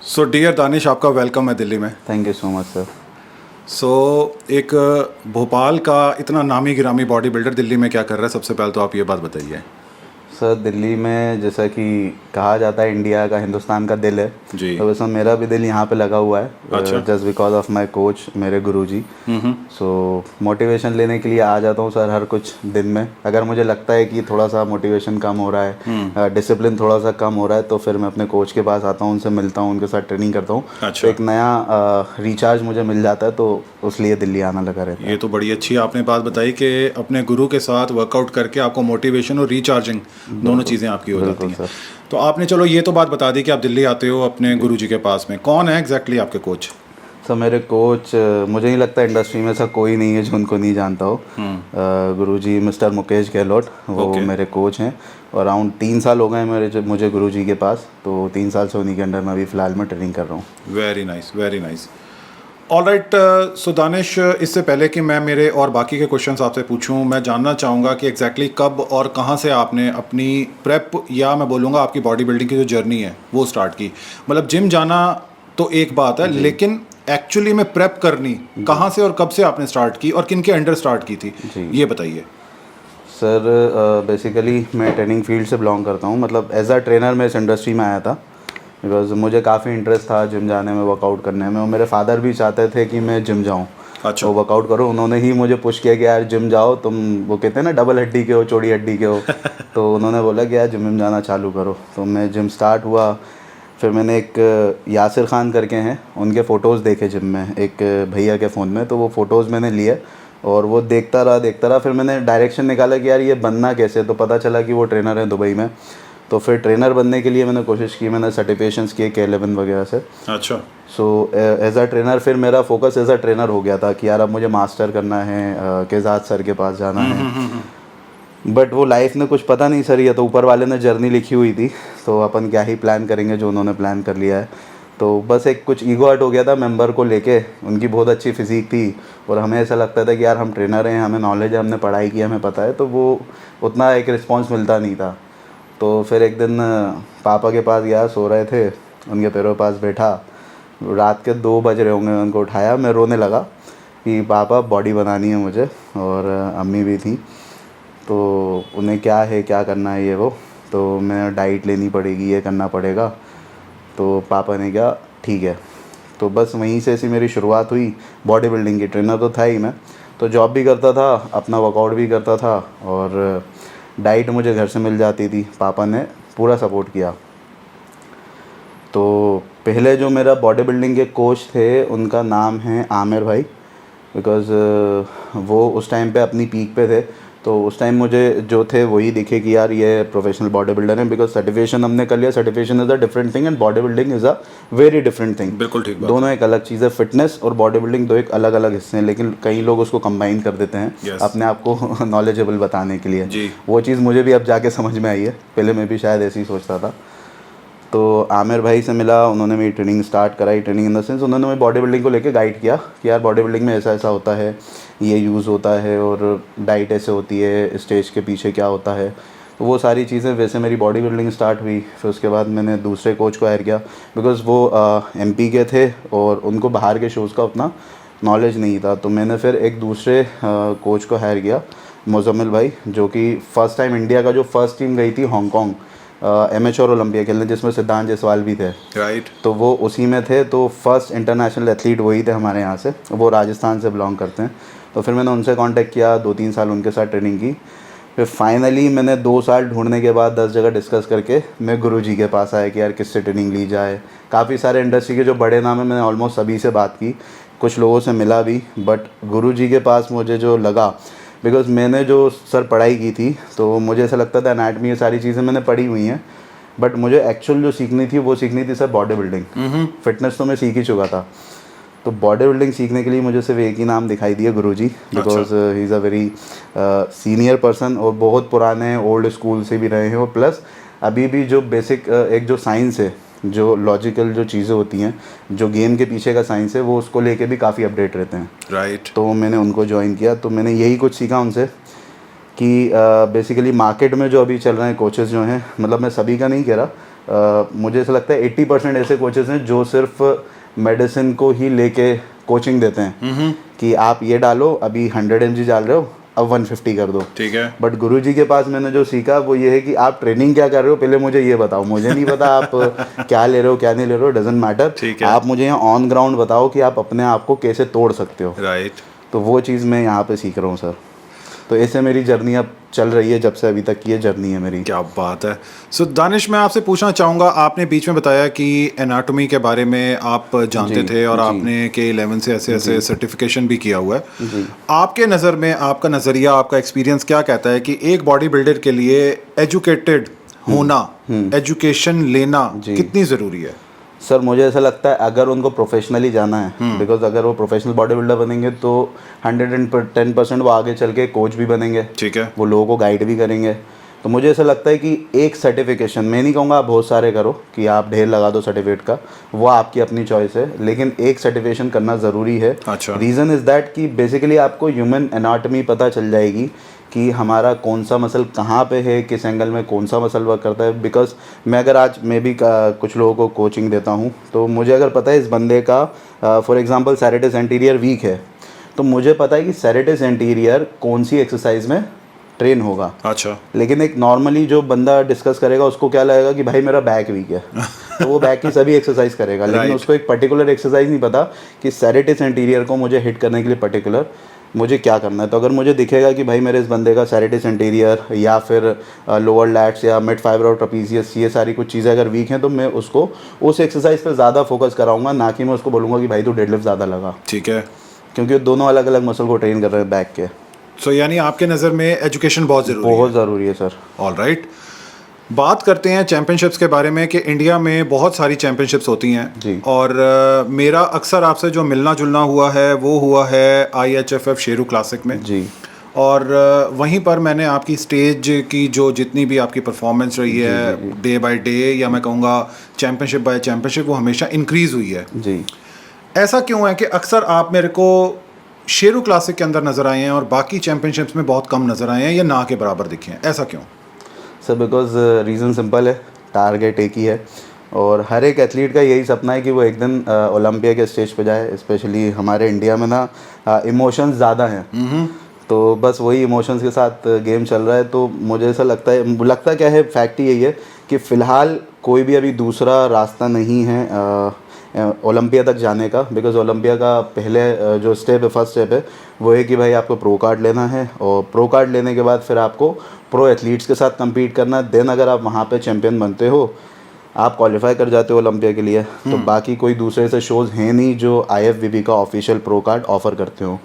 So dear Danish, आपका welcome है दिल्ली में। Thank you so much sir. So एक भोपाल का इतना नामी गिरामी बॉडी बिल्डर दिल्ली में क्या कर रहा है? सबसे पहले तो आप ये बात बताइए। सर दिल्ली में जैसा कि कहा जाता है इंडिया का हिंदुस्तान का दिल है, जी। तो वैसे मेरा भी दिल यहाँ पे लगा हुआ है, अच्छा। Just because of my coach, मेरे गुरुजी। हम्म। सो मोटिवेशन लेने के लिए आ जाता हूँ सर हर कुछ दिन में। अगर मुझे लगता है कि थोड़ा सा मोटिवेशन कम हो रहा है, डिसिप्लिन थोड़ा सा कम हो रहा है, तो फिर मैं अपने कोच के पास आता हूँ, उनसे मिलता हूँ, उनके साथ ट्रेनिंग करता हूँ। अच्छा। तो एक नया रिचार्ज मुझे मिल जाता है, तो उसलिए दिल्ली आना लगा रहता ये है। तो बड़ी अच्छी आपने बात बताई कि अपने गुरु के साथ वर्कआउट करके आपको मोटिवेशन और रिचार्जिंग दोनों बिल्कुल चीज़ें आपकी हो जाती बिल्कुल हैं। सर। तो आपने चलो ये तो बात बता दी कि आप दिल्ली आते हो अपने गुरु जी के पास में। कौन है एग्जैक्टली आपके कोच? सर मेरे कोच, मुझे नहीं लगता इंडस्ट्री में ऐसा कोई नहीं है जो उनको नहीं जानता हो। गुरुजी मिस्टर मुकेश गहलोत, वो ओके। मेरे कोच हैं। और अराउंड 3 साल हो गए मुझे गुरुजी के पास, तो 3 साल से उन्हीं के अंडर में अभी फ़िलहाल मैं ट्रेनिंग कर रहा हूँ। Very nice, very nice. All right. So Danish, इससे पहले कि मैं मेरे और बाकी के क्वेश्चंस आपसे पूछूं, मैं जानना चाहूँगा कि एग्जैक्टली कब और कहाँ से आपने अपनी प्रेप, या मैं बोलूँगा आपकी बॉडी बिल्डिंग की जो जर्नी है वो स्टार्ट की। मतलब जिम जाना तो एक बात है, जी लेकिन एक्चुअली में प्रेप करनी जी कहाँ से और कब से आपने स्टार्ट की और किन के अंडर स्टार्ट की थी, जी। ये बताइए। सर बेसिकली मैं ट्रेनिंग फील्ड से बिलोंग करता हूँ, मतलब एज अ ट्रेनर मैं इस इंडस्ट्री में आया था बिकॉज मुझे काफ़ी इंटरेस्ट था जिम जाने में, वर्कआउट करने में, और मेरे फादर भी चाहते थे कि मैं जिम जाऊँ, अच्छा। तो वर्कआउट करो। उन्होंने ही मुझे पुश किया कि यार जिम जाओ तुम, वो कहते हैं ना डबल हड्डी के हो, चौड़ी हड्डी के हो। तो उन्होंने बोला कि यार जिम जाना चालू करो, तो मैं जिम स्टार्ट हुआ। फिर मैंने एक यासिर खान करके हैं, उनके फ़ोटोज़ देखे जिम में, एक भैया के फ़ोन में, तो वो फ़ोटोज़ मैंने लिए और वो देखता रहा। फिर मैंने डायरेक्शन निकाला कि यार ये बनना कैसे, तो पता चला कि वो ट्रेनर है दुबई में। तो फिर ट्रेनर बनने के लिए मैंने कोशिश की, मैंने सर्टिफिकेशंस किए K11 वगैरह से। अच्छा। सो एज अ ट्रेनर फिर मेरा फोकस एज अ ट्रेनर हो गया था कि यार अब मुझे मास्टर करना है, केजाद सर के पास जाना है। बट वो लाइफ ने कुछ पता नहीं सर, ये तो ऊपर वाले ने जर्नी लिखी हुई थी, तो अपन क्या ही प्लान करेंगे जो उन्होंने प्लान कर लिया है। तो बस एक कुछ ईगो हर्ट हो गया था मेंबर को लेके। उनकी बहुत अच्छी फिजिक थी और हमें ऐसा लगता था कि यार हम ट्रेनर हैं, हमें नॉलेज है, हमने पढ़ाई की, हमें पता है, तो वो उतना एक रिस्पॉन्स मिलता नहीं था। तो फिर एक दिन पापा के पास गया, सो रहे थे, उनके पैरों के पास बैठा, रात के 2 बज रहे होंगे, उनको उठाया, मैं रोने लगा कि पापा बॉडी बनानी है मुझे। और अम्मी भी थी, तो उन्हें क्या है, क्या करना है ये वो, तो मैं डाइट लेनी पड़ेगी, ये करना पड़ेगा। तो पापा ने कहा ठीक है। तो बस वहीं से ऐसी मेरी शुरुआत हुई बॉडी बिल्डिंग की। ट्रेनर तो था ही मैं, तो जॉब भी करता था, अपना वर्कआउट भी करता था, और डाइट मुझे घर से मिल जाती थी, पापा ने पूरा सपोर्ट किया। तो पहले जो मेरा बॉडी बिल्डिंग के कोच थे उनका नाम है आमिर भाई, बिकॉज़ वो उस टाइम पे अपनी पीक पे थे। तो उस टाइम मुझे जो थे वही दिखे कि यार ये प्रोफेशनल बॉडी बिल्डर है, बिकॉज सर्टिफिकेशन हमने कर लिया। Certification is a different thing and body building is a very different thing. बिल्कुल ठीक बात दोनों है। एक अलग चीज़ है, फिटनेस और बॉडी बिल्डिंग दो एक अलग अलग हिस्से हैं, लेकिन कई लोग उसको कंबाइन कर देते हैं यस। अपने आप को नॉलेजेबल बताने के लिए। जी। वो चीज़ मुझे भी अब जाके समझ में आई है, पहले मैं भी शायद ऐसे ही सोचता था। तो आमिर भाई से मिला, उन्होंने मेरी ट्रेनिंग स्टार्ट कराई। ट्रेनिंग इन द सेंस उन्होंने मेरी बॉडी बिल्डिंग को लेके गाइड किया कि यार बॉडी बिल्डिंग में ऐसा ऐसा होता है, ये यूज़ होता है, और डाइट ऐसे होती है, स्टेज के पीछे क्या होता है। तो वो सारी चीज़ें, वैसे मेरी बॉडी बिल्डिंग स्टार्ट हुई। फिर उसके बाद मैंने दूसरे कोच को हायर किया, बिकॉज़ वो MP के थे और उनको बाहर के शोज़ का उतना नॉलेज नहीं था। तो मैंने फिर एक दूसरे कोच को हायर किया, मुज़म्मिल भाई, जो कि फ़र्स्ट टाइम इंडिया का जो फर्स्ट टीम गई थी हांगकॉन्ग एमेच्योर ओलंपिया खेलने, जिसमें सिद्धांत जायसवाल भी थे। राइट। तो वो उसी में थे। तो फर्स्ट इंटरनेशनल एथलीट वही थे हमारे यहाँ से, वो राजस्थान से बिलोंग करते हैं। तो फिर मैंने उनसे कांटेक्ट किया, 2-3 साल उनके साथ ट्रेनिंग की। फिर फाइनली मैंने 2 साल ढूंढने के बाद 10 जगह डिस्कस करके मैं गुरुजी के पास आया कि यार किससे ट्रेनिंग ली जाए। काफ़ी सारे इंडस्ट्री के जो बड़े नाम हैं, मैंने ऑलमोस्ट सभी से बात की, कुछ लोगों से मिला भी, बट गुरुजी के पास मुझे जो लगा, बिकॉज़ मैंने जो सर पढ़ाई की थी, तो मुझे ऐसा लगता था एनाटमी, ये सारी चीज़ें मैंने पढ़ी हुई हैं, बट मुझे एक्चुअल जो सीखनी थी वो सीखनी थी सर बॉडी बिल्डिंग। फिटनेस तो मैं सीख ही चुका था, तो बॉडी बिल्डिंग सीखने के लिए मुझे सिर्फ एक ही नाम दिखाई दिया, गुरुजी, because he is a very senior person, और बहुत पुराने ओल्ड स्कूल से भी रहे हैं, और प्लस अभी भी जो बेसिक एक जो साइंस है, जो लॉजिकल जो चीज़ें होती हैं, जो गेम के पीछे का साइंस है, वो उसको लेके भी काफ़ी अपडेट रहते हैं। राइट। तो मैंने उनको ज्वाइन किया। तो मैंने यही कुछ सीखा उनसे कि बेसिकली मार्केट में जो अभी चल रहे हैं कोचेस जो हैं, मतलब मैं सभी का नहीं कह रहा, मुझे ऐसा लगता है 80% ऐसे कोचेस हैं जो सिर्फ मेडिसिन को ही लेके कोचिंग देते हैं कि आप ये डालो, अभी 100 mg डाल रहे हो, अब 150 कर दो। ठीक है। बट गुरुजी के पास मैंने जो सीखा वो ये है कि आप ट्रेनिंग क्या कर रहे हो, पहले मुझे ये बताओ। मुझे नहीं पता आप क्या ले रहे हो क्या नहीं ले रहे हो, डजेंट मैटर। ठीक है। आप मुझे यहाँ ऑन ग्राउंड बताओ कि आप अपने आप को कैसे तोड़ सकते हो। राइट। तो वो चीज़ मैं यहाँ पे सीख रहा हूँ सर। तो ऐसे मेरी जर्नी अब चल रही है, जब से अभी तक की ये जर्नी है मेरी। क्या बात है। सो दानिश, मैं आपसे पूछना चाहूँगा, आपने बीच में बताया कि एनाटॉमी के बारे में आप जानते थे और आपने के 11 से ऐसे सर्टिफिकेशन भी किया हुआ है। आपके नज़र में, आपका नज़रिया, आपका एक्सपीरियंस क्या कहता है कि एक बॉडी बिल्डर के लिए एजुकेटेड होना, एजुकेशन लेना कितनी ज़रूरी है? सर मुझे ऐसा लगता है अगर उनको प्रोफेशनली जाना है, बिकॉज अगर वो प्रोफेशनल बॉडी बिल्डर बनेंगे तो 110% वो आगे चल के कोच भी बनेंगे। ठीक है। वो लोगों को गाइड भी करेंगे। तो मुझे ऐसा लगता है कि एक सर्टिफिकेशन, मैं नहीं कहूँगा आप बहुत सारे करो कि आप ढेर लगा दो सर्टिफिकेट का, वो आपकी अपनी चॉइस है, लेकिन एक सर्टिफिकेशन करना ज़रूरी है। अच्छा। रीज़न इज़ दैट कि बेसिकली आपको ह्यूमन एनाटॉमी पता चल जाएगी कि हमारा कौन सा मसल कहाँ पे है, किस एंगल में कौन सा मसल वर्क करता है। बिकॉज मैं अगर आज मैं भी कुछ लोगों को कोचिंग देता हूँ, तो मुझे अगर पता है इस बंदे का फॉर एग्जांपल सैरेटस एंटीरियर वीक है, तो मुझे पता है कि सैरेटस एंटीरियर कौन सी एक्सरसाइज में ट्रेन होगा। अच्छा। लेकिन एक नॉर्मली जो बंदा डिस्कस करेगा उसको क्या लगेगा कि भाई मेरा बैक वीक है, तो वो बैक की सभी एक्सरसाइज करेगा, लेकिन उसको एक पर्टिकुलर एक्सरसाइज नहीं पता कि सैरेटस एंटीरियर को मुझे हिट करने के लिए पर्टिकुलर मुझे क्या करना है। तो अगर मुझे दिखेगा कि भाई मेरे इस बंदे का सैरेटस एंटीरियर या फिर लोअर लैट्स या मिड फाइबर और ट्रापेजियस, ये सारी कुछ चीज़ें अगर वीक हैं, तो मैं उसको उस एक्सरसाइज पर ज़्यादा फोकस कराऊंगा, ना कि मैं उसको बोलूँगा कि भाई तू डेडलिफ्ट ज़्यादा लगा। ठीक है। क्योंकि वो दोनों अलग अलग मसल को ट्रेन कर रहे हैं बैक के। सो यानी आपके नज़र में एजुकेशन बहुत ज़रूरी है? बहुत ज़रूरी है सर। All right. बात करते हैं चैम्पियनशिप्स के बारे में कि इंडिया में बहुत सारी चैम्पियनशिप्स होती हैं जी। और मेरा अक्सर आपसे जो मिलना जुलना हुआ है वो हुआ है IHFF शेरू क्लासिक में जी। और वहीं पर मैंने आपकी स्टेज की जो जितनी भी आपकी परफॉर्मेंस रही है डे बाय डे, या मैं कहूँगा चैम्पियनशिप बाय चैम्पियनशिप, वो हमेशा इंक्रीज़ हुई है। जी। ऐसा क्यों है कि अक्सर आप मेरे को शेरू क्लासिक के अंदर नज़र आए हैं और बाकी चैम्पियनशिप्स में बहुत कम नज़र आए हैं या ना के बराबर दिखे हैं? ऐसा क्यों? सर बिकॉज रीज़न सिंपल है, टारगेट एक ही है और हर एक एथलीट का यही सपना है कि वो एक दिन ओलंपिया के स्टेज पे जाए। स्पेशली हमारे इंडिया में ना इमोशंस ज़्यादा हैं, तो बस वही इमोशंस के साथ गेम चल रहा है। तो मुझे ऐसा लगता क्या है, फैक्ट ही यही है कि फ़िलहाल कोई भी अभी दूसरा रास्ता नहीं है ओलंपिया तक जाने का। बिकॉज ओलंपिया का पहले जो स्टेप है, फर्स्ट स्टेप है, वो है कि भाई आपको प्रो कार्ड लेना है और प्रो कार्ड लेने के बाद फिर आपको प्रो एथलीट्स के साथ compete करना है। देन अगर आप वहाँ पे चैम्पियन बनते हो, आप क्वालिफाई कर जाते हो ओलंपिया के लिए, तो बाकी कोई दूसरे से शोज़ हैं नहीं जो IFBB का ऑफिशियल प्रो कार्ड ऑफ़र करते हो।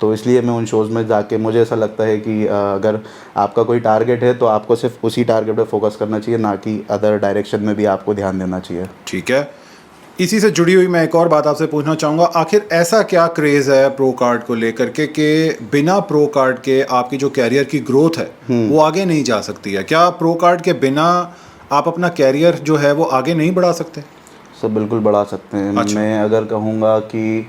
तो इसलिए मैं उन शोज़ में जाके, मुझे ऐसा लगता है कि अगर आपका कोई टारगेट है तो आपको सिर्फ उसी टारगेट पर फोकस करना चाहिए, ना कि अदर डायरेक्शन में भी आपको ध्यान देना चाहिए। ठीक है। इसी से जुड़ी हुई मैं एक और बात आपसे पूछना चाहूँगा, आखिर ऐसा क्या क्रेज़ है प्रो कार्ड को लेकर के कि बिना प्रो कार्ड के आपकी जो कैरियर की ग्रोथ है वो आगे नहीं जा सकती है? क्या प्रो कार्ड के बिना आप अपना कैरियर जो है वो आगे नहीं बढ़ा सकते? सर बिल्कुल बढ़ा सकते हैं। अच्छा। मैं अगर कहूँगा कि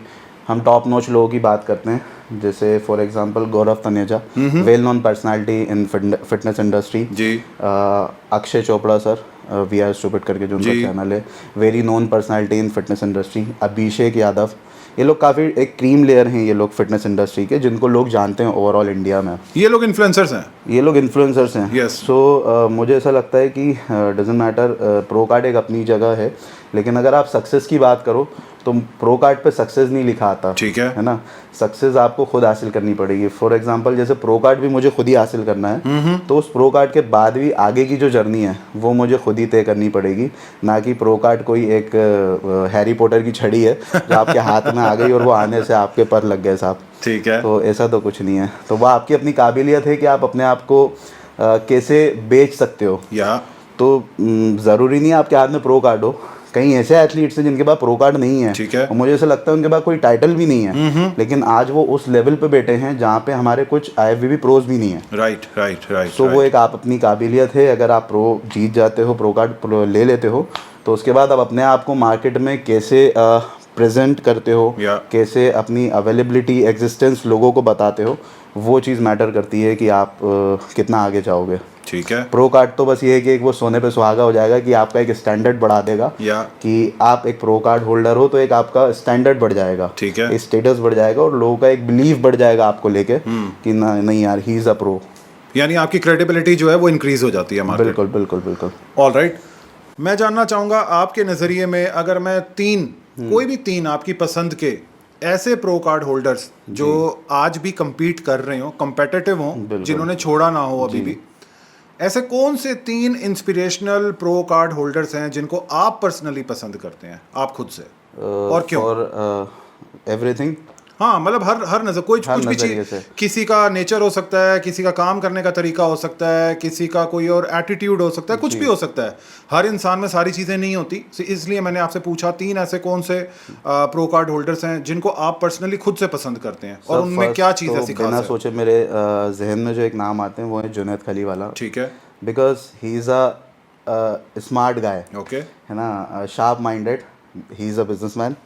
हम टॉप नॉच लोगों की बात करते हैं, जैसे for example Gaurav Taneja, well known personality in fitness industry. जी। Akshay Chopra sir, we are stupid करके जो उनका चैनल है, very known personality in fitness industry. Abhishek Yadav, ये लोग काफ़ी एक क्रीम लेयर हैं ये लोग फिटनेस इंडस्ट्री के, जिनको लोग जानते हैं ओवरऑल इंडिया में। ये लोग इन्फ्लुएंसर्स हैं? ये लोग इन्फ्लुएंसर्स हैं। Yes. सो मुझे ऐसा लगता है कि डजेंट मैटर, प्रो कार्ड एक अपनी जगह है, लेकिन अगर आप सक्सेस की बात करो तो प्रो कार्ड पे सक्सेस नहीं लिखा आता। ठीक है ना, सक्सेस आपको खुद हासिल करनी पड़ेगी। फॉर एग्जांपल जैसे प्रो कार्ड भी मुझे खुद ही हासिल करना है, तो उस प्रो कार्ड के बाद भी आगे की जो जर्नी है वो मुझे खुद ही तय करनी पड़ेगी, ना कि प्रो कार्ड कोई एक हैरी पॉटर की छड़ी है जो आपके हाथ में आ गई और वो आने से आपके पर लग गए साहब। ठीक है। तो ऐसा तो कुछ नहीं है। तो वह आपकी अपनी काबिलियत है कि आप अपने आप को कैसे बेच सकते हो। या तो ज़रूरी नहीं है आपके हाथ में प्रो कार्ड हो। कई ऐसे एथलीट्स हैं जिनके पास प्रो कार्ड नहीं है, ठीक है, और मुझे ऐसा लगता है उनके पास कोई टाइटल भी नहीं है, लेकिन आज वो उस लेवल पे बैठे हैं जहाँ पे हमारे कुछ IFBB प्रोज भी नहीं है। Right right right. तो वो एक आप अपनी काबिलियत है। अगर आप प्रो जीत जाते हो, प्रो कार्ड ले लेते हो, तो उसके बाद आप अपने आप को मार्केट में कैसे प्रेजेंट करते हो, कैसे अपनी अवेलेबिलिटी एग्जिस्टेंस लोगों को बताते हो, वो चीज़ मैटर करती है कि आप कितना आगे जाओगे। ठीक है। प्रो कार्ड तो बस ये है कि एक वो सोने पे सुहागा हो जाएगा कि आपका एक स्टैंडर्ड बढ़ा देगा, या कि आप एक प्रो कार्ड होल्डर हो तो एक आपका स्टैंडर्ड बढ़ जाएगा, ठीक है। एक स्टेटस बढ़ जाएगा और लोगों का एक बिलीव बढ़ जाएगा आपको लेके कि ना नहीं यार ही इज़ अ प्रो। यानी आपकी क्रेडिबिलिटी जो है वो इंक्रीज हो जाती है मार्केट। बिल्कुल बिल्कुल बिल्कुल। ऑल राइट, मैं जानना चाहूँगा आपके नज़रिए में, अगर मैं कोई भी तीन आपकी पसंद के ऐसे प्रो कार्ड होल्डर्स जो आज भी compete कर रहे हो, competitive हो, बिल्कुल। जिन्होंने छोड़ा ना हो अभी भी, ऐसे कौन से तीन इंस्पिरेशनल प्रो कार्ड होल्डर्स हैं जिनको आप पर्सनली पसंद करते हैं, आप खुद से, और क्यों? फॉर एवरीथिंग, हाँ, मतलब हर नजर, कोई हर कुछ भी नज़रिए चीज, से। किसी का नेचर हो सकता है, किसी का काम करने का तरीका हो सकता है, किसी का कोई और एटीट्यूड हो सकता है, कुछ भी हो सकता है। हर इंसान में सारी चीज़ें नहीं होती, इसलिए मैंने आपसे पूछा तीन ऐसे कौन से प्रो कार्ड होल्डर्स हैं जिनको आप पर्सनली खुद से पसंद करते हैं, और सर उनमें क्या फर्स्ट चीज़ तो ऐसी बिना खास है? सोचे मेरे जहन में जो एक नाम आते हैं वो है जुनैद खलीवाला। ठीक है। Because he is a smart guy, okay. है ना, sharp minded, he is a businessman,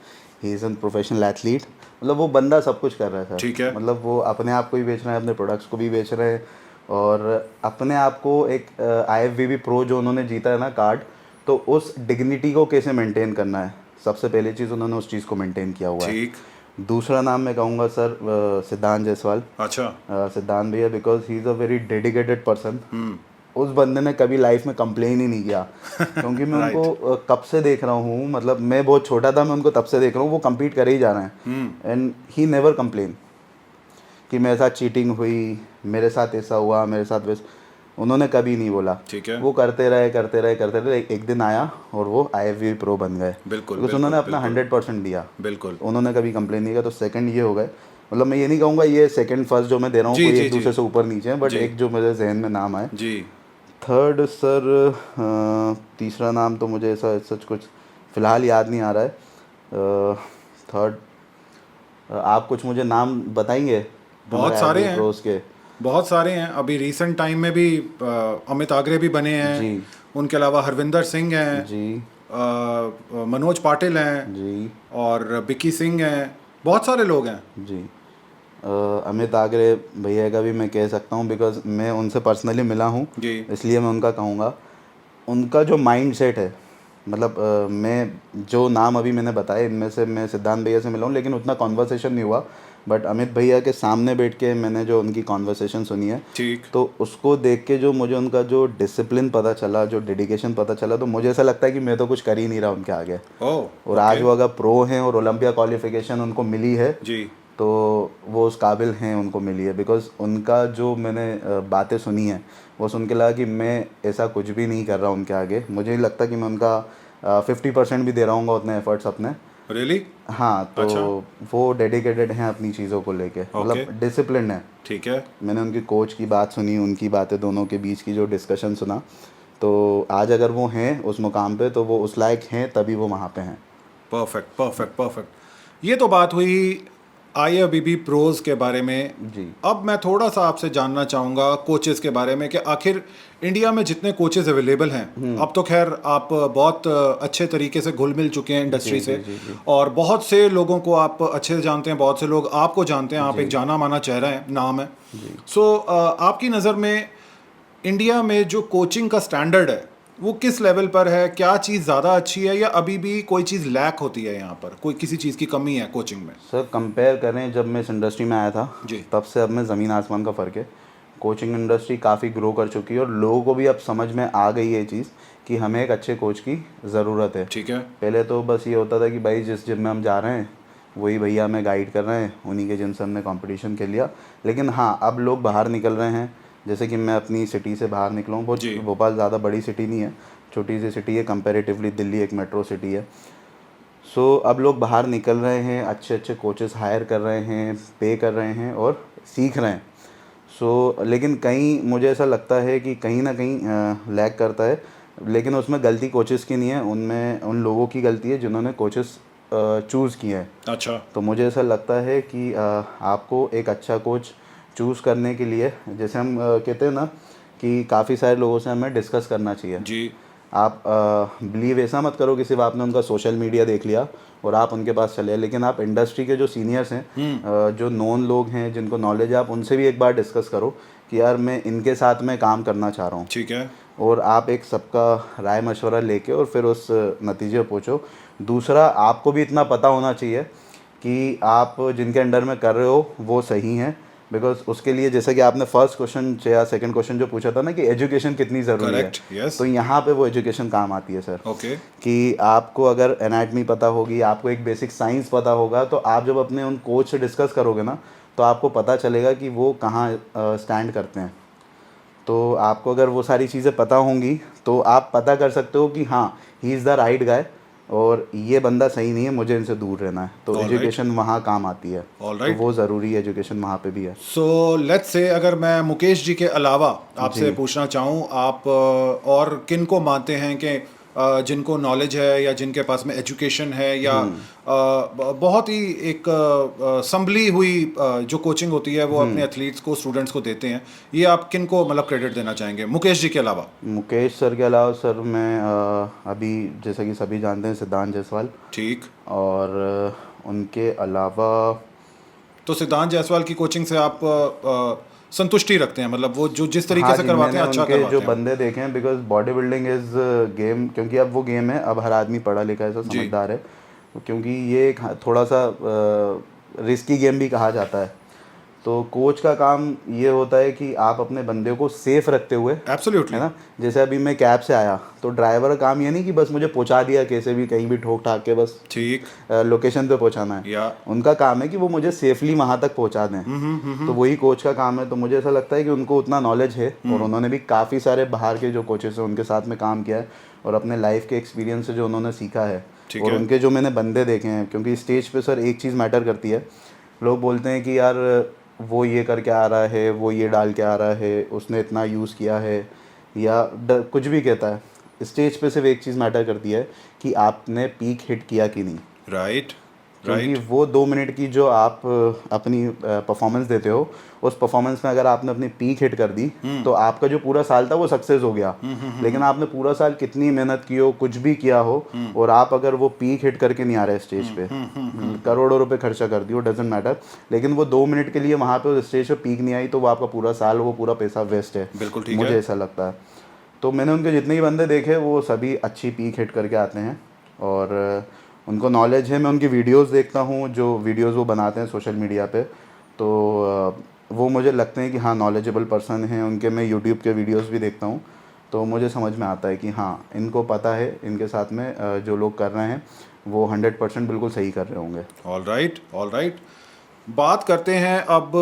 he is an professional athlete. मतलब वो बंदा सब कुछ कर रहा है सर। ठीक है। मतलब वो अपने आप को भी बेच रहे हैं, अपने प्रोडक्ट्स को भी बेच रहे हैं, और अपने आप को एक IFBB प्रो जो उन्होंने जीता है ना कार्ड, तो उस डिग्निटी को कैसे मेंटेन करना है, सबसे पहली चीज़ उन्होंने उस चीज़ को मेंटेन किया हुआ है। ठीक। दूसरा नाम मैं कहूँगा सर सिद्धांत जायसवाल। अच्छा। सिद्धांत भैया, because he is a very dedicated person. उस बंदे ने कभी लाइफ में कंप्लेन ही नहीं किया, क्योंकि मैं Right. उनको कब से देख रहा हूँ, मतलब मैं बहुत छोटा था, मैं उनको तब से देख रहा हूँ, वो compete करे ही जा रहे हैं, एंड ही नेवर कंप्लेन कि मेरे साथ चीटिंग हुई, मेरे साथ ऐसा हुआ, मेरे साथ वैसा, उन्होंने कभी नहीं बोला। ठीक है। वो करते रहे करते रहे करते रहे, एक दिन आया और वो IFBB प्रो बन गए, बिल्कुल, बिकॉज उन्होंने अपना 100% दिया, बिल्कुल। उन्होंने कभी कंप्लेन नहीं किया। तो सेकंड ये हो गए, मतलब मैं ये नहीं कहूँगा ये सेकंड फर्स्ट जो मैं दे रहा हूँ जी, कोई जी, एक दूसरे से ऊपर नीचे है, बट जी। एक जो मेरे जहन में नाम आए। जी। थर्ड सर, तीसरा नाम तो मुझे ऐसा सच कुछ फ़िलहाल याद नहीं आ रहा है। थर्ड, आप कुछ मुझे नाम बताएंगे? बहुत सारे हैं, प्रोस के। बहुत सारे हैं। अभी रिसेंट टाइम में भी अमित आगरे भी बने हैं, जी उनके अलावा हरविंदर सिंह हैं, जी मनोज पाटिल हैं, जी और बिक्की सिंह हैं, बहुत सारे लोग हैं। जी। अमित आगरे भैया का भी मैं कह सकता हूँ, बिकॉज मैं उनसे पर्सनली मिला हूँ, जी। इसलिए मैं उनका कहूँगा। उनका जो माइंड सेट है, मतलब मैं जो नाम अभी मैंने बताए इनमें से मैं सिद्धांत भैया से मिला हूँ, लेकिन उतना कॉन्वर्सेशन नहीं हुआ, बट अमित भैया के सामने बैठ के मैंने जो उनकी कॉन्वर्सेशन सुनी है, ठीक। तो उसको देख के जो मुझे उनका जो डिसिप्लिन पता चला, जो डेडिकेशन पता चला, तो मुझे ऐसा लगता है कि मैं तो कुछ कर ही नहीं रहा उनके आगे। और आज वो अगर प्रो हैं और ओलंपिया क्वालिफिकेशन उनको मिली है, जी। तो वो उस काबिल हैं, उनको मिली है। बिकॉज उनका जो मैंने बातें सुनी है, वो सुन के लगा कि मैं ऐसा कुछ भी नहीं कर रहा उनके आगे। मुझे नहीं लगता कि मैं उनका 50% भी दे रहा हूँ उतने एफर्ट्स अपने। रियली? हाँ, तो अच्छा। वो डेडिकेटेड हैं अपनी चीज़ों को लेके, मतलब डिसिप्लिन है। ठीक है। मैंने उनकी कोच की बात सुनी, उनकी बातें, दोनों के बीच की जो डिस्कशन सुना, तो आज अगर वो हैं उस मुकाम पे, तो वो उस लायक हैं, तभी वो वहाँ पे हैं। Perfect, perfect, perfect. ये तो बात हुई IFBB प्रोज के बारे में। जी अब मैं थोड़ा सा आपसे जानना चाहूँगा कोचेस के बारे में, कि आखिर इंडिया में जितने कोचेस अवेलेबल हैं, अब तो खैर आप बहुत अच्छे तरीके से घुल मिल चुके हैं इंडस्ट्री जी से, जी जी और बहुत से लोगों को आप अच्छे से जानते हैं, बहुत से लोग आपको जानते हैं, आप एक जाना माना चेहरा है, नाम है। सो आपकी नज़र में इंडिया में जो कोचिंग का स्टैंडर्ड है वो किस लेवल पर है? क्या चीज़ ज़्यादा अच्छी है, या अभी भी कोई चीज़ लैक होती है यहाँ पर, कोई किसी चीज़ की कमी है कोचिंग में? सर, कंपेयर करें जब मैं इस इंडस्ट्री में आया था, जी। तब से अब में ज़मीन आसमान का फ़र्क है। कोचिंग इंडस्ट्री काफ़ी ग्रो कर चुकी है, और लोगों को भी अब समझ में आ गई है ये चीज़ कि हमें एक अच्छे कोच की ज़रूरत है। ठीक है। पहले तो बस ये होता था कि भाई जिस जिम में हम जा रहे हैं वही भैया हमें गाइड कर रहे हैं, उन्हीं के जिम से हमने कंपटीशन के लिया। लेकिन हाँ, अब लोग बाहर निकल रहे हैं, जैसे कि मैं अपनी सिटी से बाहर निकला हूँ। जी। भोपाल ज़्यादा बड़ी सिटी नहीं है, छोटी सी सिटी है कंपैरेटिवली, दिल्ली एक मेट्रो सिटी है। सो अब लोग बाहर निकल रहे हैं, अच्छे अच्छे कोचेस हायर कर रहे हैं, पे कर रहे हैं और सीख रहे हैं। सो लेकिन कहीं मुझे ऐसा लगता है कि कहीं ना कहीं लैग करता है, लेकिन उसमें गलती कोचेस की नहीं है, उनमें उन लोगों की गलती है जिन्होंने कोचेस चूज़ किए हैं। अच्छा। तो मुझे ऐसा लगता है कि आपको एक अच्छा कोच चूज़ करने के लिए, जैसे हम कहते हैं ना कि काफ़ी सारे लोगों से हमें डिस्कस करना चाहिए। जी। आप बिलीव ऐसा मत करो कि सिर्फ आपने उनका सोशल मीडिया देख लिया और आप उनके पास चले, लेकिन आप इंडस्ट्री के जो सीनियर्स हैं, जो नोन लोग हैं जिनको नॉलेज है, आप उनसे भी एक बार डिस्कस करो कि यार मैं इनके साथ में काम करना चाह रहा हूँ। ठीक है। और आप एक सबका राय मशवरा लेके और फिर उस नतीजे पर पहुँचो। दूसरा, आपको भी इतना पता होना चाहिए कि आप जिनके अंडर में कर रहे हो वो सही हैं, बिकॉज उसके लिए जैसे कि आपने फर्स्ट क्वेश्चन या सेकंड क्वेश्चन जो पूछा था ना कि एजुकेशन कितनी ज़रूरी है, yes. तो यहाँ पे वो एजुकेशन काम आती है सर। ओके। कि आपको अगर एनाटमी पता होगी, आपको एक बेसिक साइंस पता होगा, तो आप जब अपने उन कोच से डिस्कस करोगे ना, तो आपको पता चलेगा कि वो कहाँ स्टैंड करते हैं। तो आपको अगर वो सारी चीज़ें पता होंगी तो आप पता कर सकते हो कि हाँ, he is the right guy और ये बंदा सही नहीं है, मुझे इनसे दूर रहना है। तो एजुकेशन वहाँ काम आती है। तो वो ज़रूरी है, एजुकेशन वहाँ पे भी है। सो लेट्स से अगर मैं मुकेश जी के अलावा आपसे पूछना चाहूँ, आप और किन को मानते हैं कि जिनको नॉलेज है या जिनके पास में एजुकेशन है या बहुत ही एक संभली हुई जो कोचिंग होती है वो अपने एथलीट्स को, स्टूडेंट्स को देते हैं, ये आप किन को मतलब क्रेडिट देना चाहेंगे मुकेश जी के अलावा? मुकेश सर के अलावा सर मैं अभी जैसा कि सभी जानते हैं सिद्धांत जायसवाल। ठीक। और उनके अलावा तो सिद्धांत जायसवाल की कोचिंग से आप संतुष्टि रखते हैं, मतलब वो जो जिस तरीके से करवाते हैं अच्छा करवाते जो हैं? बंदे देखे हैं, because body building is game, क्योंकि अब वो गेम है, अब हर आदमी पढ़ा लिखा है, सब समझदार है, क्योंकि ये एक थोड़ा सा रिस्की गेम भी कहा जाता है। तो कोच का काम ये होता है कि आप अपने बंदे को सेफ रखते हुए, एब्सोल्युटली, है ना, जैसे अभी मैं कैब से आया तो ड्राइवर का काम ये नहीं कि बस मुझे पहुंचा दिया कैसे भी, कहीं भी ठोक ठाक के बस ठीक लोकेशन पे पहुंचाना है। या उनका काम है कि वो मुझे सेफली वहां तक पहुंचा दें। तो वही कोच का काम है। तो मुझे ऐसा लगता है कि उनको उतना नॉलेज है और उन्होंने भी काफ़ी सारे बाहर के जो कोचेस हैं उनके साथ में काम किया है और अपने लाइफ के एक्सपीरियंस से जो उन्होंने सीखा है। और उनके जो मैंने बंदे देखे हैं, क्योंकि स्टेज पे सर एक चीज़ मैटर करती है, लोग बोलते हैं कि यार वो ये करके आ रहा है, वो ये डाल के आ रहा है, उसने इतना यूज़ किया है, या कुछ भी कहता है। स्टेज पे सिर्फ एक चीज़ मैटर करती है कि आपने पीक हिट किया कि नहीं। राइट। क्योंकि वो 2 मिनट की जो आप अपनी परफॉर्मेंस देते हो, उस परफॉर्मेंस में अगर आपने अपनी पीक हिट कर दी तो आपका जो पूरा साल था वो सक्सेस हो गया। लेकिन आपने पूरा साल कितनी मेहनत की हो, कुछ भी किया हो, और आप अगर वो पीक हिट करके नहीं आ रहे स्टेज पे, करोड़ों रुपए खर्चा कर दियो, डजेंट मैटर, लेकिन वो 2 मिनट के लिए वहाँ पे स्टेज पे पीक नहीं आई, तो वो आपका पूरा साल, वो पूरा पैसा वेस्ट है। बिल्कुल ठीक मुझे है। ऐसा लगता है। तो मैंने उनके जितने ही बंदे देखे वो सभी अच्छी पीक हिट करके आते हैं और उनको नॉलेज है। मैं उनकी वीडियोस देखता हूँ, जो वीडियोस वो बनाते हैं सोशल मीडिया पे, तो वो मुझे लगते हैं कि हाँ नॉलेजेबल पर्सन हैं। उनके मैं यूट्यूब के वीडियोस भी देखता हूँ, तो मुझे समझ में आता है कि हाँ इनको पता है, इनके साथ में जो लोग कर रहे हैं वो 100% बिल्कुल सही कर रहे होंगे। All right, all right. बात करते हैं अब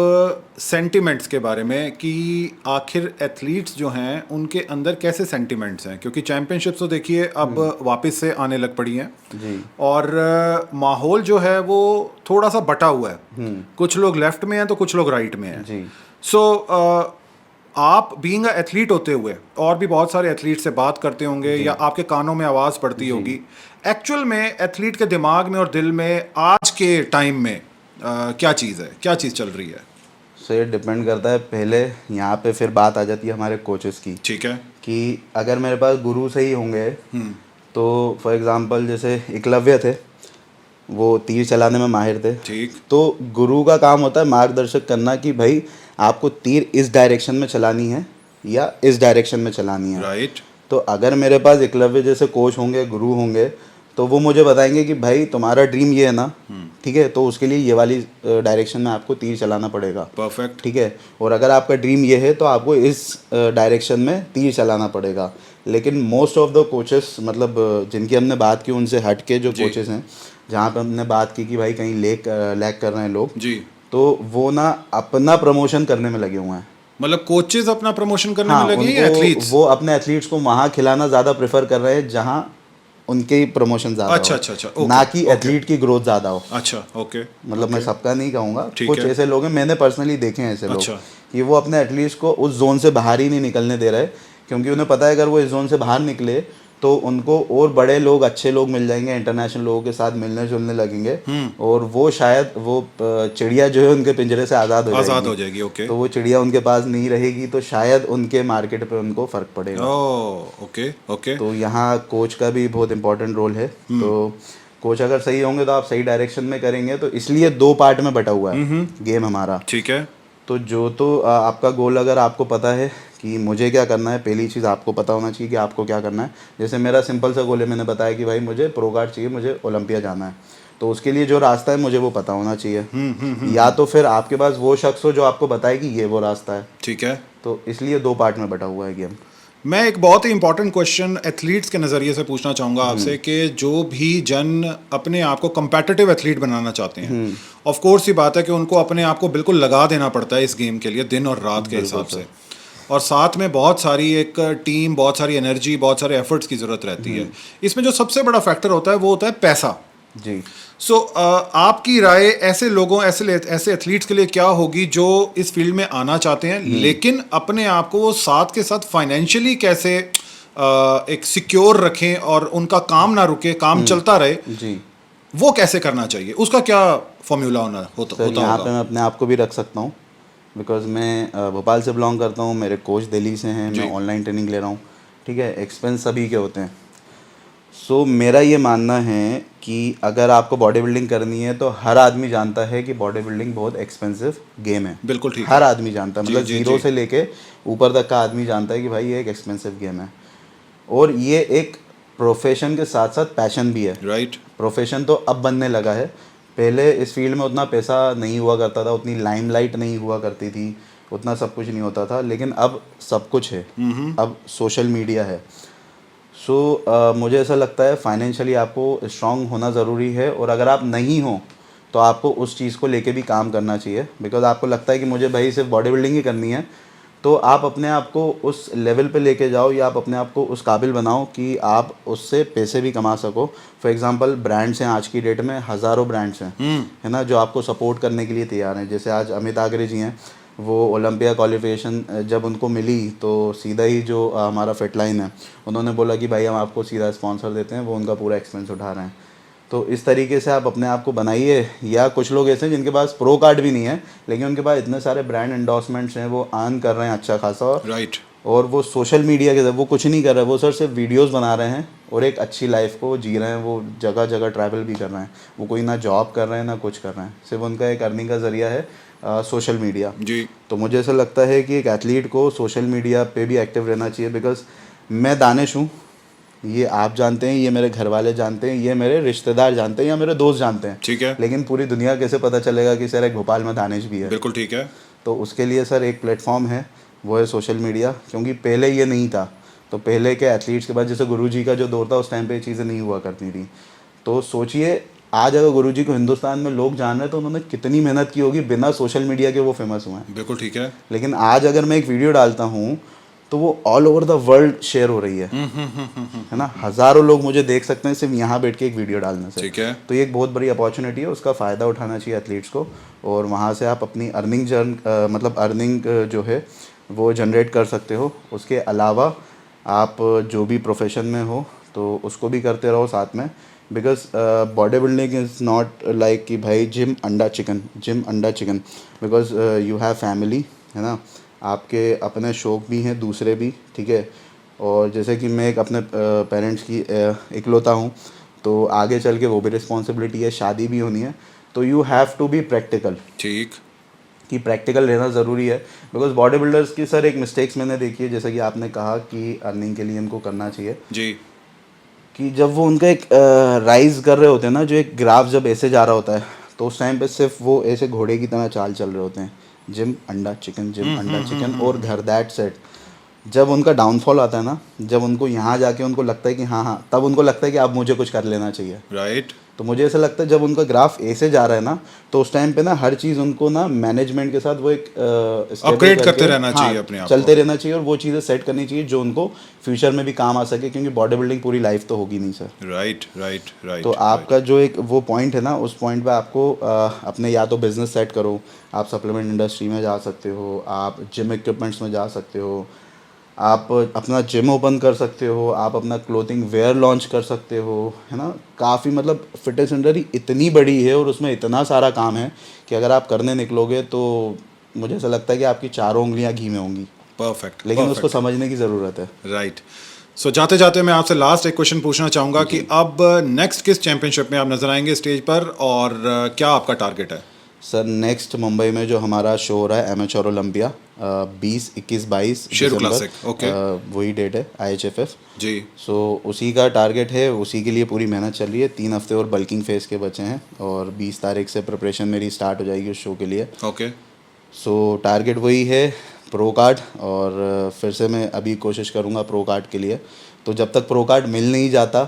सेंटिमेंट्स के बारे में कि आखिर एथलीट्स जो हैं उनके अंदर कैसे सेंटिमेंट्स हैं, क्योंकि चैंपियनशिप्स तो देखिए अब वापस से आने लग पड़ी हैं जी। और माहौल जो है वो थोड़ा सा बटा हुआ है, कुछ लोग लेफ्ट में हैं तो कुछ लोग राइट में हैं जी। सो आप बीइंग अ एथलीट होते हुए और भी बहुत सारे एथलीट से बात करते होंगे या आपके कानों में आवाज़ पड़ती होगी, एक्चुअल में एथलीट के दिमाग में और दिल में आज के टाइम में क्या चीज़ है, क्या चीज़ चल रही है? सो ये डिपेंड करता है। पहले यहाँ पे फिर बात आ जाती है हमारे कोचेस की। ठीक है। कि अगर मेरे पास गुरु सही होंगे, तो फॉर एग्जांपल जैसे एकलव्य थे, वो तीर चलाने में माहिर थे। ठीक। तो गुरु का काम होता है मार्गदर्शक करना कि भाई आपको तीर इस डायरेक्शन में चलानी है या इस डायरेक्शन में चलानी है। राइट। तो अगर मेरे पास एकलव्य जैसे कोच होंगे, गुरु होंगे, तो वो मुझे बताएंगे कि भाई तुम्हारा ड्रीम ये है ना, ठीक है, तो उसके लिए ये वाली डायरेक्शन में आपको तीर चलाना पड़ेगा। परफेक्ट। ठीक है। और अगर आपका ड्रीम ये है तो आपको इस डायरेक्शन में तीर चलाना पड़ेगा। लेकिन मोस्ट ऑफ द कोचेस, मतलब जिनकी हमने बात की उनसे हट के जो कोचेस हैं, जहाँ पे हमने बात की कि भाई कहीं लैग कर रहे हैं लोग जी, तो वो ना अपना प्रमोशन करने में लगे हुए हैं। मतलब कोचेस अपना प्रमोशन करने हाँ, में लगे हैं या एथलीट्स? वो अपने एथलीट्स को वहाँ खिलाना ज़्यादा प्रेफर कर रहे हैं जहाँ उनके प्रमोशन ज़्यादा अच्छा हो, अच्छा अच्छा, ओके, ना कि ओके। एथलीट की ग्रोथ ज़्यादा हो। अच्छा, ओके। मतलब मैं सबका नहीं कहूँगा, ठीक कुछ है। ऐसे लोग हैं, मैंने पर्सनली देखे हैं ऐसे लोग अच्छा। कि वो अपने एथलीट्स को उस जोन से बाहर ही नहीं निकलने दे रहे, क्योंकि उन्हें पता है अगर वो इस जोन से बाहर निकले तो उनको और बड़े लोग, अच्छे लोग मिल जाएंगे, इंटरनेशनल लोगों के साथ मिलने जुलने लगेंगे, और वो शायद वो चिड़िया जो है उनके पिंजरे से आज़ाद हो जाएगी। ओके। तो वो चिड़िया उनके पास नहीं रहेगी, तो शायद उनके मार्केट पे उनको फ़र्क पड़ेगा। Okay okay. तो यहाँ कोच का भी बहुत इंपॉर्टेंट रोल है। तो कोच अगर सही होंगे तो आप सही डायरेक्शन में करेंगे। तो इसलिए 2 पार्ट में बटा हुआ है गेम हमारा। ठीक है। तो आपका गोल अगर आपको पता है कि मुझे क्या करना है, पहली चीज़ आपको पता होना चाहिए कि आपको क्या करना है। जैसे मेरा सिंपल सा गोल है, मैंने बताया कि भाई मुझे प्रो कार्ड चाहिए, मुझे ओलंपिया जाना है। तो उसके लिए जो रास्ता है मुझे वो पता होना चाहिए। या तो फिर आपके पास वो शख्स हो जो आपको बताए कि ये वो रास्ता है। ठीक है। तो इसलिए 2 पार्ट में बटा हुआ है गेम। मैं एक बहुत ही इंपॉर्टेंट क्वेश्चन एथलीट्स के नज़रिए से पूछना चाहूँगा आपसे कि जो भी जन अपने आप को कम्पेटिटिव एथलीट बनाना चाहते हैं, ऑफ कोर्स ये बात है कि उनको अपने आप को बिल्कुल लगा देना पड़ता है इस गेम के लिए, दिन और रात के हिसाब से, और साथ में बहुत सारी एक टीम, बहुत सारी एनर्जी, बहुत सारे एफर्ट्स की ज़रूरत रहती है। इसमें जो सबसे बड़ा फैक्टर होता है वो होता है पैसा। जी। सो आपकी राय ऐसे लोगों, ऐसे एथलीट्स के लिए क्या होगी जो इस फील्ड में आना चाहते हैं लेकिन अपने आप को वो साथ के साथ फाइनेंशियली कैसे एक सिक्योर रखें और उनका काम ना रुके, काम चलता रहे, जी। वो कैसे करना चाहिए? उसका क्या फॉर्मूला होता यहाँ पे होगा? मैं अपने आप को भी रख सकता हूँ, बिकॉज मैं भोपाल से बिलोंग करता हूँ, मेरे कोच दिल्ली से हैं, मैं ऑनलाइन ट्रेनिंग ले रहा हूँ। ठीक है, एक्सपेंस सभी के होते हैं। सो मेरा ये मानना है कि अगर आपको बॉडी बिल्डिंग करनी है तो हर आदमी जानता है कि बॉडी बिल्डिंग बहुत एक्सपेंसिव गेम है। बिल्कुल ठीक हर है। आदमी जानता है, मतलब जीरो से लेके ऊपर तक का आदमी जानता है कि भाई ये एक एक्सपेंसिव गेम है। और ये एक प्रोफेशन के साथ साथ पैशन भी है। राइट। प्रोफेशन तो अब बनने लगा है, पहले इस फील्ड में उतना पैसा नहीं हुआ करता था, उतनी लाइमलाइट नहीं हुआ करती थी, उतना सब कुछ नहीं होता था, लेकिन अब सब कुछ है। अब सोशल मीडिया है। सो मुझे ऐसा लगता है फाइनेंशियली आपको स्ट्रांग होना ज़रूरी है, और अगर आप नहीं हो तो आपको उस चीज़ को लेके भी काम करना चाहिए। बिकॉज आपको लगता है कि मुझे भाई सिर्फ बॉडी बिल्डिंग ही करनी है, तो आप अपने आप को उस लेवल पे लेके जाओ, या आप अपने आप को उस काबिल बनाओ कि आप उससे पैसे भी कमा सको। फॉर एग्जांपल ब्रांड्स हैं, आज की डेट में हज़ारों ब्रांड्स हैं, है ना, जो आपको सपोर्ट करने के लिए तैयार हैं। जैसे आज अमित आगरे जी हैं, वो ओलंपिया क्वालिफिकेशन जब उनको मिली तो सीधा ही जो हमारा फिटलाइन है, उन्होंने बोला कि भाई हम आपको सीधा स्पॉन्सर देते हैं, वो उनका पूरा एक्सपेंस उठा रहे हैं। तो इस तरीके से आप अपने आप को बनाइए। या कुछ लोग ऐसे हैं जिनके पास प्रो कार्ड भी नहीं है, लेकिन उनके पास इतने सारे ब्रांड एंडोर्समेंट्स हैं, वो अर्न कर रहे हैं अच्छा खासा, और वो सोशल मीडिया के वो कुछ नहीं कर रहे, वो सिर्फ वीडियोस बना रहे हैं और एक अच्छी लाइफ को जी रहे हैं। वो जगह जगह ट्रैवल भी कर रहे हैं, वो कोई ना जॉब कर रहे हैं ना कुछ कर रहे हैं, सिर्फ उनका एक अर्निंग का ज़रिया है सोशल मीडिया। जी। तो मुझे ऐसा लगता है कि एक एथलीट को सोशल मीडिया पे भी एक्टिव रहना चाहिए। बिकॉज मैं दानिश हूँ, ये आप जानते हैं, ये मेरे घर वाले जानते हैं, ये मेरे रिश्तेदार जानते हैं, या मेरे दोस्त जानते हैं, ठीक है, लेकिन पूरी दुनिया कैसे पता चलेगा कि सर एक भोपाल में दानिश भी है? बिल्कुल ठीक है। तो उसके लिए सर एक प्लेटफॉर्म है, वो है सोशल मीडिया। क्योंकि पहले ये नहीं था, तो पहले के एथलीट्स के बाद जैसे गुरुजी का जो दौर था, उस टाइम पे ये चीज़ें नहीं हुआ करती थी। तो सोचिए आज अगर गुरुजी को हिंदुस्तान में लोग जान रहे हैं तो उन्होंने कितनी मेहनत की होगी, बिना सोशल मीडिया के वो फेमस हुए हैं। बिल्कुल ठीक है। लेकिन आज अगर मैं एक वीडियो डालता हूँ तो वो all over the world share हो रही है, है ना, हज़ारों लोग मुझे देख सकते हैं सिर्फ यहाँ बैठ के एक वीडियो डालने से। ठीक है। तो ये एक बहुत बड़ी अपॉर्चुनिटी है, उसका फ़ायदा उठाना चाहिए एथलीट्स को, और वहाँ से आप अपनी अर्निंग जो है वो जनरेट कर सकते हो। उसके अलावा आप जो भी प्रोफेशन में हो तो उसको भी करते रहो साथ में। Because body building is not like कि भाई जिम अंडा chicken, because you have family, है ना, आपके अपने शौक भी हैं, दूसरे भी, ठीक है। और जैसे कि मैं एक अपने पेरेंट्स की इकलौता हूँ, तो आगे चल के वो भी रिस्पॉन्सिबिलिटी है, शादी भी होनी है, तो you have to be practical. ठीक, कि प्रैक्टिकल रहना ज़रूरी है। बिकॉज बॉडी बिल्डर्स की सर एक मिस्टेक्स मैंने देखी है, जैसे कि आपने कहा कि अर्निंग के लिए इनको करना चाहिए जी, कि जब वो उनका एक राइज कर रहे होते हैं ना, जो एक ग्राफ जब ऐसे जा रहा होता है, तो उस टाइम पे सिर्फ वो ऐसे घोड़े की तरह चाल चल रहे होते हैं, जिम अंडा चिकन और घर, दैट सेट। जब उनका डाउनफॉल आता है ना, जब उनको यहाँ जाके उनको लगता है कि हाँ, तब उनको लगता है कि अब मुझे कुछ कर लेना चाहिए। राइट। तो मुझे ऐसा लगता है जब उनका ग्राफ ऐसे जा रहा है ना, तो उस टाइम पे ना हर चीज़ उनको ना मैनेजमेंट के साथ वो एक अपग्रेड करते रहना चाहिए अपने आप चलते रहना चाहिए, और वो चीज़ें सेट करनी चाहिए जो उनको फ्यूचर में भी काम आ सके, क्योंकि बॉडी बिल्डिंग पूरी लाइफ तो होगी नहीं सर। राइट। तो आपका जो एक वो पॉइंट है ना, उस पॉइंट पे आपको अपने या तो बिजनेस सेट करो, आप सप्लीमेंट इंडस्ट्री में जा सकते हो, आप जिम इक्विपमेंट्स में जा सकते हो, आप अपना जिम ओपन कर सकते हो, आप अपना क्लोथिंग वेयर लॉन्च कर सकते हो, है ना। काफ़ी मतलब फिटनेस इंडस्ट्री इतनी बड़ी है और उसमें इतना सारा काम है कि अगर आप करने निकलोगे तो मुझे ऐसा लगता है कि आपकी चारों उंगलियां घी में होंगी, परफेक्ट, लेकिन उसको परफेक्ट, समझने की ज़रूरत है। राइट। सो जाते जाते मैं आपसे लास्ट एक क्वेश्चन पूछना चाहूँगा कि अब नेक्स्ट किस चैंपियनशिप में आप नजर आएंगे स्टेज पर, और क्या आपका टारगेट है? सर नेक्स्ट मुंबई में जो हमारा शो हो रहा है एमेच्योर ओलंपिया, 20, 21, 22 शेरू दिसंबर, क्लासिक, ओके। वही डेट है IHFF। जी। सो उसी का टारगेट है, उसी के लिए पूरी मेहनत चल रही है। 3 हफ्ते और बल्किंग फेज के बचे हैं और 20 तारीख से प्रिपरेशन मेरी स्टार्ट हो जाएगी उस शो के लिए। ओके। सो टारगेट वही है, प्रो कार्ड। और फिर से मैं अभी कोशिश करूँगा प्रो कार्ड के लिए। तो जब तक प्रो कार्ड मिल नहीं जाता,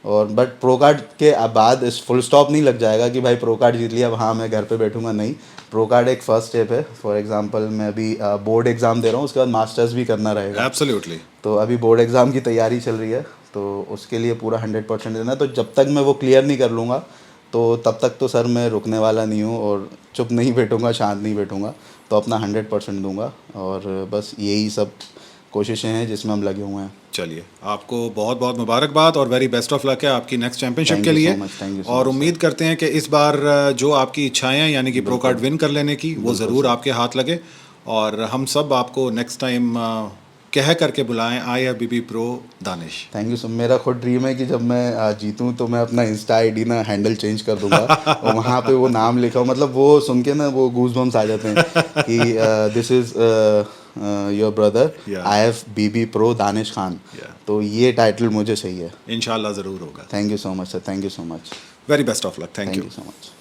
और बट प्रो कार्ड के बाद इस फुल स्टॉप नहीं लग जाएगा कि भाई प्रो कार्ड जीत लिया अब हाँ मैं घर पे बैठूंगा, नहीं। प्रो कार्ड एक फर्स्ट स्टेप है। फॉर एग्जांपल मैं अभी बोर्ड एग्ज़ाम दे रहा हूँ, उसके बाद मास्टर्स भी करना रहेगा। एब्सोल्युटली। तो अभी बोर्ड एग्ज़ाम की तैयारी चल रही है, तो उसके लिए पूरा 100% देना है। तो जब तक मैं वो क्लियर नहीं कर लूँगा तो तब तक तो सर मैं रुकने वाला नहीं हूँ और चुप नहीं बैठूँगा, शांत नहीं बैठूँगा। तो अपना 100% दूंगा और बस यही सब कोशिशें हैं जिसमें हम लगे हुए हैं। चलिए, आपको बहुत बहुत मुबारकबाद और वेरी बेस्ट ऑफ लक है आपकी नेक्स्ट चैंपियनशिप थैंक के यू लिए। सो मच, थैंक यू सो और मच उम्मीद करते हैं कि इस बार जो आपकी इच्छाएं हैं यानी कि प्रो कार्ड विन कर लेने की, वो ज़रूर आपके हाथ लगे। और हम सब आपको नेक्स्ट टाइम कह करके बुलाएं, IFBB pro Danish. Thank you सो। मेरा खुद ड्रीम है कि जब मैं जीतूं तो मैं अपना इंस्टा आईडी ना हैंडल चेंज कर दूंगा और वहाँ पे वो नाम लिखा हो, मतलब वो सुन के ना वो गूज बम्स आ जाते हैं कि this is your brother Yeah. IFBB pro Danish Khan. Yeah. तो ये टाइटल मुझे चाहिए। इंशाल्लाह ज़रूर होगा। Thank you so much sir, thank you so much, very best of luck, thank thank you. You so much.